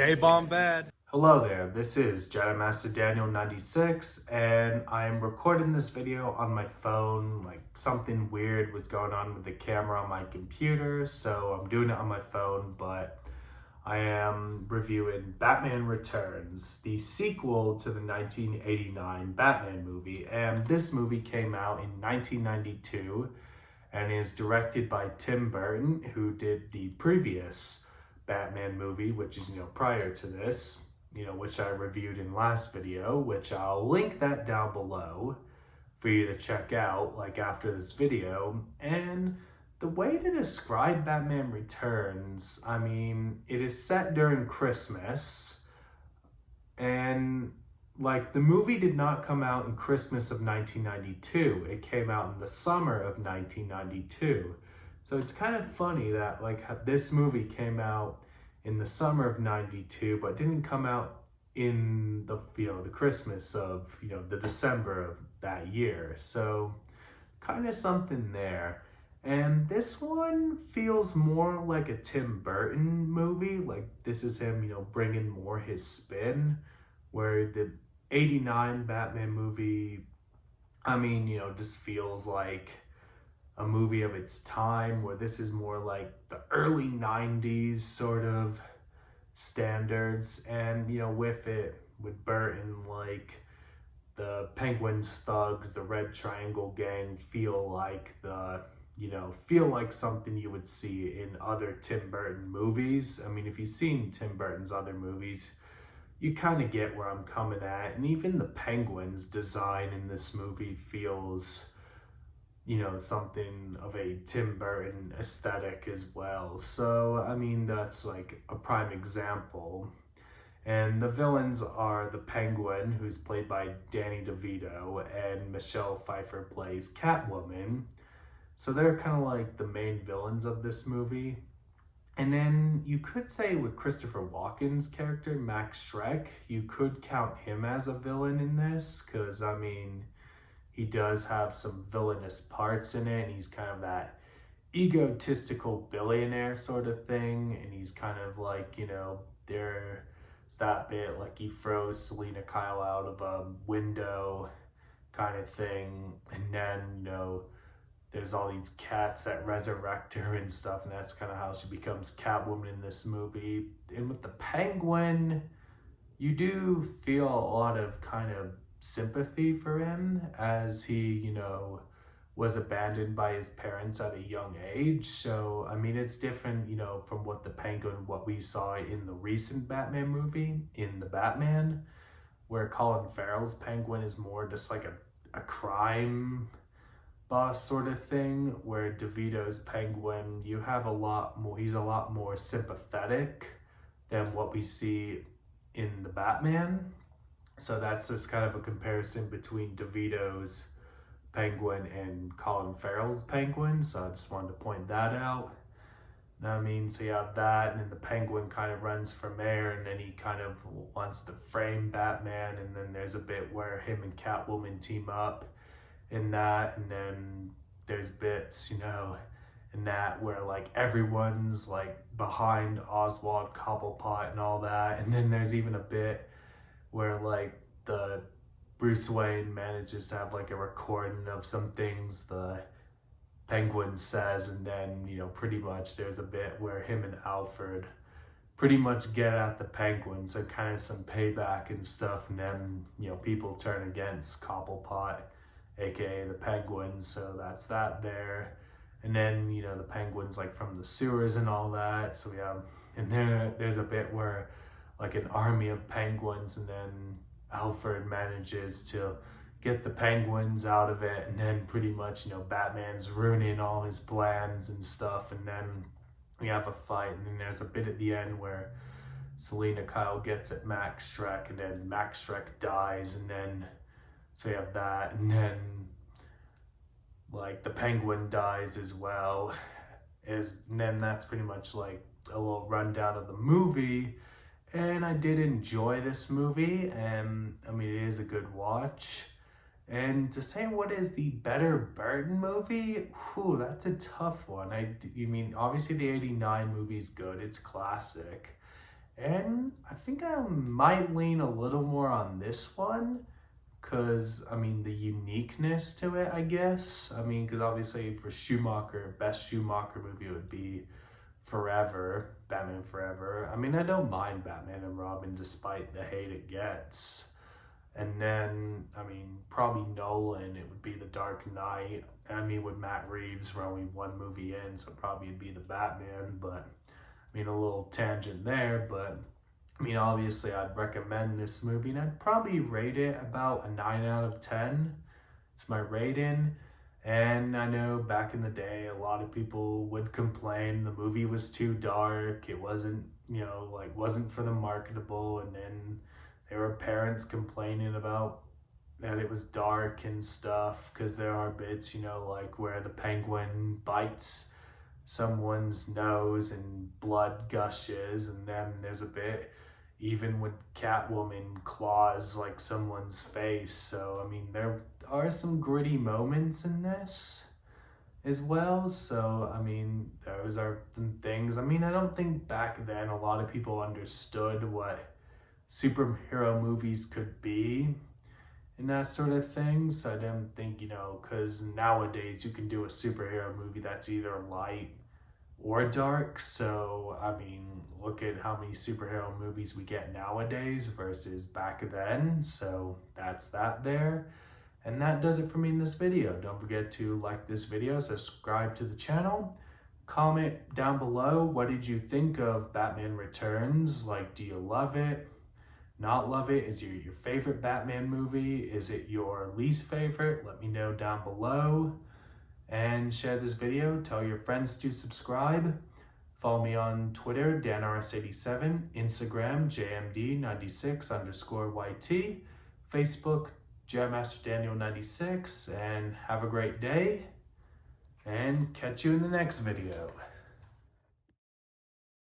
K-Bomb bad. Hello there, this is Jedi Master Daniel 96 and I'm recording this video on my phone. Like something weird was going on with the camera on my computer, so I'm doing it on my phone, but I am reviewing Batman Returns, the sequel to the 1989 Batman movie. And this movie came out in 1992 and is directed by Tim Burton, who did the previous Batman movie, which is, prior to this, which I reviewed in last video, which I'll link that down below for you to check out, like after this video. And the way to describe Batman Returns, I mean, it is set during Christmas, and like the movie did not come out in Christmas of 1992. It came out in the summer of 1992. So it's kind of funny that like this movie came out in the summer of 92, but didn't come out in the, the Christmas of, the December of that year. So kind of something there. And this one feels more like a Tim Burton movie. Like this is him, bringing more his spin, where the 89 Batman movie, I mean, just feels like a movie of its time, where this is more like the early 90s sort of standards. And with Burton, like the Penguins thugs, the Red Triangle gang feel like something you would see in other Tim Burton movies. I mean, if you've seen Tim Burton's other movies, you kind of get where I'm coming at. And even the Penguins design in this movie feels, something of a Tim Burton aesthetic as well. So, I mean, that's like a prime example. And the villains are the Penguin, who's played by Danny DeVito, and Michelle Pfeiffer plays Catwoman. So they're kind of like the main villains of this movie. And then you could say with Christopher Walken's character, Max Schreck, you could count him as a villain in this, because, I mean, he does have some villainous parts in it, and he's kind of that egotistical billionaire sort of thing, and he's kind of like, there's that bit, like he throws Selena Kyle out of a window kind of thing, and then, there's all these cats that resurrect her and stuff, and that's kind of how she becomes Catwoman in this movie. And with the Penguin, you do feel a lot of kind of sympathy for him, as he, was abandoned by his parents at a young age. So, I mean, it's different, from what the Penguin, what we saw in the recent Batman movie, in The Batman, where Colin Farrell's Penguin is more just like a crime boss sort of thing, where DeVito's Penguin, you have a lot more, he's a lot more sympathetic than what we see in the Batman. So that's just kind of a comparison between DeVito's Penguin and Colin Farrell's Penguin. So I just wanted to point that out. I mean, so you have that, and then the Penguin kind of runs from there, and then he kind of wants to frame Batman, and then there's a bit where him and Catwoman team up in that, and then there's bits, in that where like everyone's like behind Oswald Cobblepot and all that, and then there's even a bit where like the Bruce Wayne manages to have like a recording of some things the Penguin says, and then pretty much there's a bit where him and Alfred pretty much get at the Penguin, so kind of some payback and stuff, and then people turn against Cobblepot, aka the Penguin, so that's that there. And then the Penguin's like from the sewers and all that, so we have, and there's a bit where like an army of penguins, and then Alfred manages to get the penguins out of it, and then pretty much Batman's ruining all his plans and stuff, and then we have a fight, and then there's a bit at the end where Selena Kyle gets at Max Schreck, and then Max Schreck dies, and then so you have that, and then like the Penguin dies as well, and then that's pretty much like a little rundown of the movie. And I did enjoy this movie, and I mean, it is a good watch. And to say what is the better Burton movie, whew, that's a tough one. I mean, obviously the 89 movie is good, it's classic. And I think I might lean a little more on this one because, I mean, the uniqueness to it, I guess. I mean, because obviously for Schumacher, best Schumacher movie would be Forever, Batman Forever. I mean, I don't mind Batman and Robin despite the hate it gets. And then, I mean, probably Nolan, it would be The Dark Knight. I mean, with Matt Reeves, we're only one movie in, so probably it'd be the Batman, but I mean, a little tangent there, but I mean, obviously, I'd recommend this movie, and I'd probably rate it about a 9 out of 10. It's my rating. And I know back in the day, a lot of people would complain the movie was too dark. It wasn't, like, wasn't for the marketable. And then there were parents complaining about that it was dark and stuff because there are bits, like where the penguin bites someone's nose and blood gushes, and then there's a bit even when Catwoman claws like someone's face. So I mean, there are some gritty moments in this as well. So I mean, those are things. I mean, I don't think back then a lot of people understood what superhero movies could be and that sort of thing. So I don't think, because nowadays you can do a superhero movie that's either light or dark. So, I mean, look at how many superhero movies we get nowadays versus back then. So that's that there. And that does it for me in this video. Don't forget to like this video, subscribe to the channel, comment down below, what did you think of Batman Returns? Like, do you love it? Not love it? Is it your favorite Batman movie? Is it your least favorite? Let me know down below. And share this video, tell your friends to subscribe. Follow me on Twitter, DanRS87, Instagram, JMD96_YT, Facebook, JamMasterDaniel96, and have a great day, and catch you in the next video.